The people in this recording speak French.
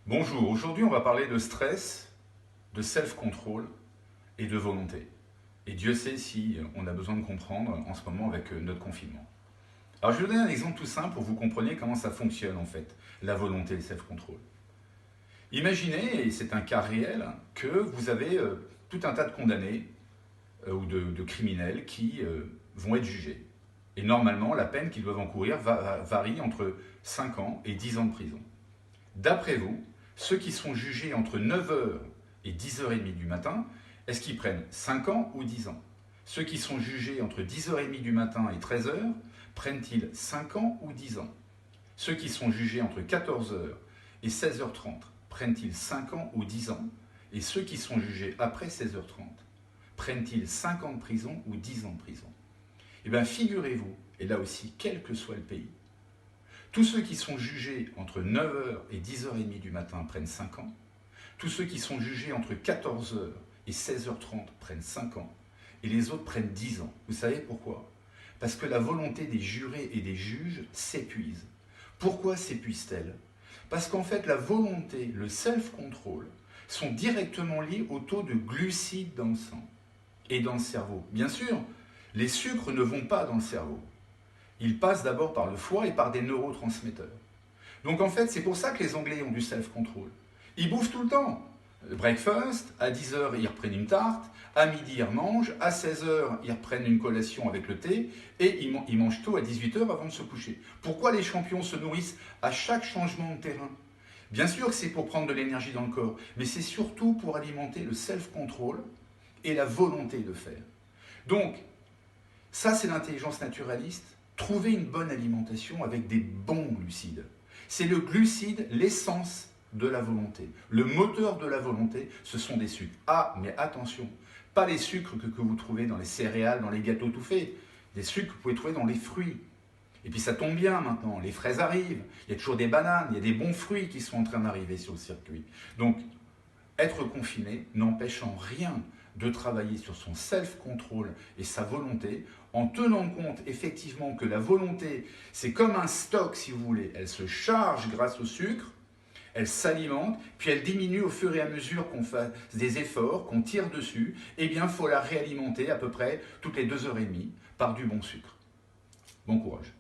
Bonjour, aujourd'hui on va parler de stress, de self-control et de volonté. Et Dieu sait si on a besoin de comprendre en ce moment avec notre confinement. Alors je vais vous donner un exemple tout simple pour que vous compreniez comment ça fonctionne en fait, la volonté et le self-control. Imaginez, et c'est un cas réel, que vous avez tout un tas de condamnés ou de criminels qui vont être jugés. Et normalement, la peine qu'ils doivent encourir varie entre 5 ans et 10 ans de prison. D'après vous, ceux qui sont jugés entre 9 heures et 10h30 du matin, est-ce qu'ils prennent 5 ans ou 10 ans? Ceux qui sont jugés entre 10h30 du matin et 13 heures, prennent-ils 5 ans ou 10 ans? Ceux qui sont jugés entre 14 heures et 16h30, prennent-ils 5 ans ou 10 ans? Et ceux qui sont jugés après 16h30, prennent-ils 5 ans de prison ou 10 ans de prison? Eh bien, figurez-vous, et là aussi, quel que soit le pays, tous ceux qui sont jugés entre 9 heures et 10h30 du matin prennent 5 ans. Tous ceux qui sont jugés entre 14 heures et 16h30 prennent 5 ans. Et les autres prennent 10 ans. Vous savez pourquoi? Parce que la volonté des jurés et des juges s'épuise. Pourquoi s'épuise-t-elle? Parce qu'en fait, la volonté, le self-control, sont directement liés au taux de glucides dans le sang et dans le cerveau. Bien sûr, les sucres ne vont pas dans le cerveau. Ils passent d'abord par le foie et par des neurotransmetteurs. Donc en fait, c'est pour ça que les Anglais ont du self-control. Ils bouffent tout le temps. Breakfast, à 10h, ils reprennent une tarte, à midi, ils remangent, à 16h, ils reprennent une collation avec le thé, et ils mangent tôt à 18h avant de se coucher. Pourquoi les champions se nourrissent à chaque changement de terrain? Bien sûr que c'est pour prendre de l'énergie dans le corps, mais c'est surtout pour alimenter le self-control et la volonté de faire. Donc, ça c'est l'intelligence naturaliste. Trouver une bonne alimentation avec des bons glucides. C'est le glucide, l'essence de la volonté. Le moteur de la volonté, ce sont des sucres. Ah, mais attention, pas les sucres que vous trouvez dans les céréales, dans les gâteaux tout faits. Des sucres que vous pouvez trouver dans les fruits. Et puis ça tombe bien maintenant, les fraises arrivent, il y a toujours des bananes, il y a des bons fruits qui sont en train d'arriver sur le circuit. Donc, être confiné n'empêche en rien de travailler sur son self-control et sa volonté, en tenant compte effectivement que la volonté, c'est comme un stock si vous voulez, elle se charge grâce au sucre, elle s'alimente, puis elle diminue au fur et à mesure qu'on fait des efforts, qu'on tire dessus, et bien il faut la réalimenter à peu près toutes les 2h30 par du bon sucre. Bon courage.